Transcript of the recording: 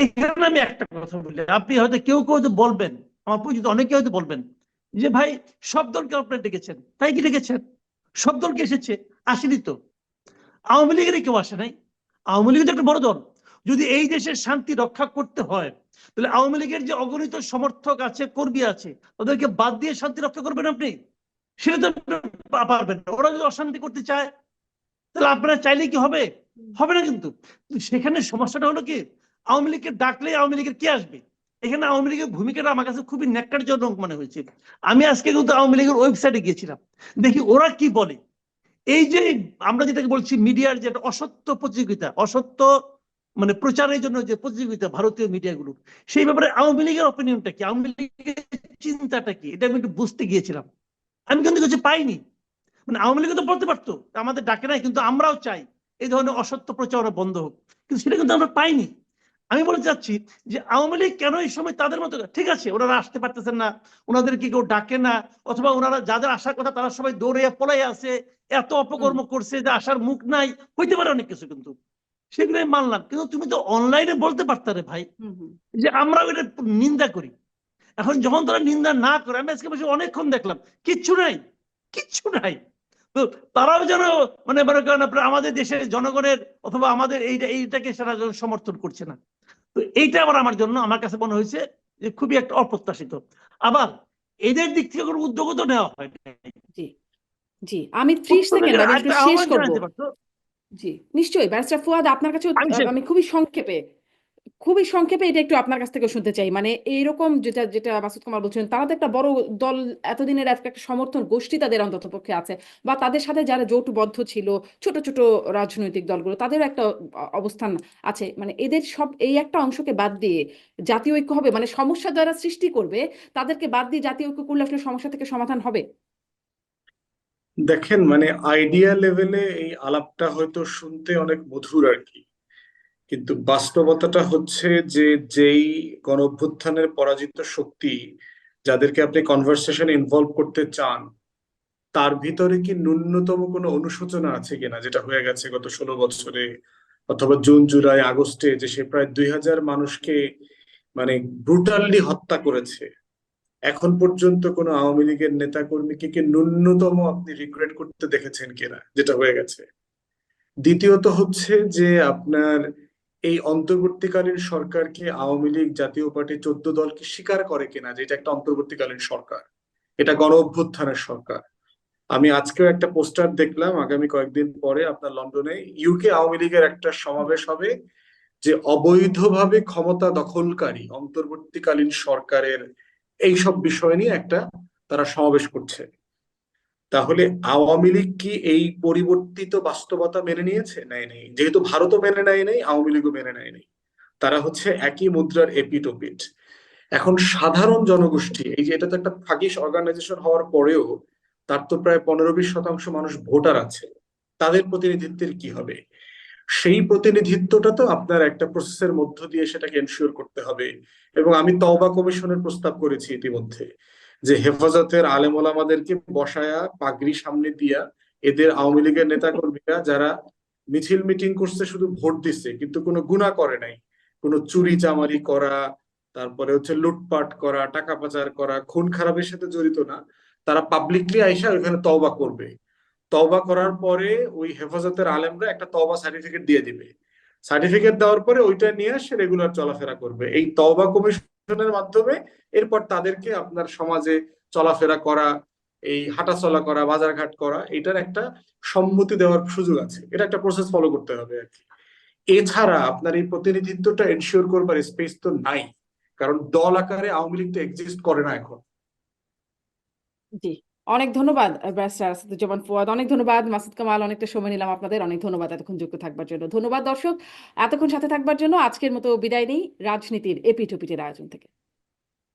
এখানে আমি একটা কথা বলি, আপনি হয়তো কেউ কেউ হয়তো বলবেন, আমার পরিচিত অনেকে হয়তো বলবেন যে ভাই সব দলকে আপনারা ডেকেছেন, তাই কি ডেকেছেন? সব দলকে এসেছে? আসেনি তো। আওয়ামী লীগের কেউ আসে নাই। আওয়ামী লীগ তো একটা বড় দল। যদি এই দেশের শান্তি রক্ষা করতে হয়, তাহলে আওয়ামী লীগের যে অগণিত সমর্থক আছে, কর্মী আছে, ওদেরকে বাদ দিয়ে শান্তি রক্ষা করবেন আপনি? সেটা তো পারবেন না। ওরা যদি অশান্তি করতে চায়, তাহলে আপনারা চাইলে কি হবে? হবে না কিন্তু। সেখানে সমস্যাটা হলো কি, আওয়ামী লীগকে ডাকলে আওয়ামী লীগের কে আসবে? এখানে আওয়ামী লীগের ভূমিকাটা আমার কাছে খুবই ন্যাক্কারজনক মনে হয়েছে। আমি আজকে কিন্তু আওয়ামী লীগের ওয়েবসাইটে গিয়েছিলাম, দেখি ওরা কি বলে। এই যে আমরা যেটাকে বলছি মিডিয়ার যে অসত্য প্রতিযোগিতা, অসত্য মানে প্রচারের জন্য যে প্রতিযোগিতা ভারতীয় মিডিয়াগুলো, সেই ব্যাপারে আওয়ামী লীগের অপিনিয়নটা কি, আওয়ামী লীগের চিন্তাটা কি, এটা আমি একটু বুঝতে গিয়েছিলাম। আমি কিন্তু কিছু পাইনি। মানে আওয়ামী লীগ তো বলতে পারতো আমাদের ডাকে নাই, কিন্তু আমরাও চাই এই ধরনের অসত্য প্রচারণা বন্ধ হোক, কিন্তু সেটা কিন্তু আমরা পাইনি। আমি বলতে চাচ্ছি যে আওয়ামী লীগ কেন এই সময় তাদের মতো, ঠিক আছে ওনারা আসতে পারতেছেন না, ওনাদেরকে কেউ ডাকে না, অথবা ওনারা যাদের আসার কথা তারা সবাই দৌড়ে পলাই আছে, এত অপকর্ম করছে যে আসার মুখ নাই, হইতে পারে অনেক কিছু, কিন্তু সেগুলো আমি মানলাম। কিন্তু তুমি তো অনলাইনে বলতে পারতারে ভাই যে আমরা এটা নিন্দা করি। এখন যখন তারা নিন্দা না করে, আমি আজকে বসে অনেকক্ষণ দেখলাম কিচ্ছু নাই, কিচ্ছু নাই। তো তারাও যেন মানে মনে করেন আপনার আমাদের দেশের জনগণের অথবা আমাদের এইটাকে সারা সমর্থন করছে না। তো এইটা আবার আমার কাছে মনে হয়েছে যে খুবই একটা অপ্রত্যাশিত। আবার এদের দিক থেকে কোনো উদ্যোগও তো নেওয়া হয়। জি জি, আমি 30 সেকেন্ড আমি একটু শেষ করব। পারতো। জি নিশ্চয়ই, ব্যারিস্টার ফুয়াদ আপনার কাছে আমি আমি খুবই সংক্ষেপে এটা একটু আপনার কাছ থেকে শুনতে চাই। মানে এইরকম যেটা যেটা মাসুদ কামাল বলছেন, তারা তো একটা বড় দল, এতদিনের একটা সমর্থন গোষ্ঠী তাদের অন্তত পক্ষে আছে, বা তাদের সাথে যারা জোটবদ্ধ ছিল ছোট ছোট রাজনৈতিক দলগুলো, তাদেরও একটা অবস্থান আছে। মানে এদের সব এই একটা অংশকে বাদ দিয়ে জাতীয় ঐক্য হবে, মানে সমস্যা যারা সৃষ্টি করবে তাদেরকে বাদ দিয়ে জাতীয় ঐক্য করলে আসলে সমস্যা থেকে সমাধান হবে? দেখেন, মানে আইডিয়া লেভেলে এই আলাপটা হয়তো শুনতে অনেক মধুর আর কি, কিন্তু বাস্তবতাটা হচ্ছে যে যেই গণ অভ্যুত্থানের পরাজিত শক্তি যাদেরকে আপনি কনভারসেশনে ইনভলভ করতে চান, তার ভিতরে কি ন্যূনতম কোনো অনুশোচনা আছে কিনা, যেটা হয়ে গেছে গত 16 বছরে, অথবা জুন জুলাই আগস্টে যে সে প্রায় 2000 মানুষকে মানে ব্রুটালি হত্যা করেছে। এখন পর্যন্ত কোনো আওয়ামী লীগের নেতা কর্মীকে কি ন্যূনতম আপনি রিগ্রেট করতে দেখেছেন কিনা যেটা হয়ে গেছে? দ্বিতীয়ত হচ্ছে যে আপনার এই অন্তর্বর্তীকালীন সরকারকে আওয়ামী লীগ জাতীয় পার্টি 14 দলকে স্বীকার করে কিনা যে এটা একটা অন্তর্বর্তীকালীন সরকার, এটা গণ অভ্যুত্থানের সরকার। আমি আজকেও একটা পোস্টার দেখলাম, আগামী কয়েকদিন পরে আপনার লন্ডনে ইউকে আওয়ামী লীগের একটা সমাবেশ হবে, যে অবৈধভাবে ক্ষমতা দখলকারী অন্তর্বর্তীকালীন সরকারের এইসব বিষয় নিয়ে একটা তারা সমাবেশ করছে। তাহলে আওয়ামী লীগ কি এই পরিবর্তিত বাস্তবতা মেনে নিয়েছে? নেয়নি। যেহেতু ভারতও মেনে নেয় নাই, আওয়ামী লীগও মেনে নেয়নি, তারা হচ্ছে একই মুদ্রার এপিঠ ওপিঠ। এখন সাধারণ জনগোষ্ঠী, এই যে এটা তো একটা ফাগিশ অর্গানাইজেশন হওয়ার পরেও তার তো প্রায় 15-20% মানুষ ভোটার আছে, তাদের প্রতিনিধিত্বের কি হবে? সেই প্রতিনিধিত্বটা তো আপনার একটা প্রসেসের মধ্য দিয়ে সেটাকে এনশিওর করতে হবে। এবং আমি তওবা কমিশনের প্রস্তাব করেছি ইতিমধ্যে, যে হেফাজতের আলেম ওলামাদেরকে বসায়া পাগড়ি সামনে দিয়া এদের আওয়ামী লীগের নেতা কর্মীরা যারা মিছিল মিটিং করছে শুধু ভোট দিচ্ছে কিন্তু কোনো গুনাহ করে নাই, কোনো চুরি চামারি করা, তারপরে হচ্ছে লুটপাট করা, টাকা পাচার করা, খুন খারাপের সাথে জড়িত না, তারা পাবলিকলি আইসা ওইখানে তওবা করবে। তওবা করার পরে ওই হেফাজতের আলেমরা একটা তওবা সার্টিফিকেট দিয়ে দিবে। সার্টিফিকেট দেওয়ার পরে ওইটা নিয়ে সে রেগুলার চলাফেরা করবে এই তওবা কমিশনের মাধ্যমে। এরপর তাদেরকে আপনার সমাজে চলাফেরা করা, এই হাঁটাচলা করা, বাজারঘাট করা, এটার একটা সম্মতি দেওয়ার সুযোগ আছে। এটা একটা প্রসেস ফলো করতে হবে আর কি। এছাড়া আপনার এই প্রতিনিধিত্বটা এনশিওর করবার স্পেস তো নাই, কারণ দল আকারে আওয়ামী লীগ তো এক্সিস্ট করে না এখন। জি, অনেক ধন্যবাদ ব্যারিস্টার আসাদুজ্জামান ফুয়াদ, অনেক ধন্যবাদ মাসুদ কামাল, অনেকটা সময় নিলাম আপনাদের, অনেক ধন্যবাদ এতক্ষণ যুক্ত থাকবার জন্য। ধন্যবাদ দর্শক এতক্ষণ সাথে থাকবার জন্য। আজকের মতো বিদায় নেই রাজনীতির এপিঠ ওপিঠের আয়োজন থেকে।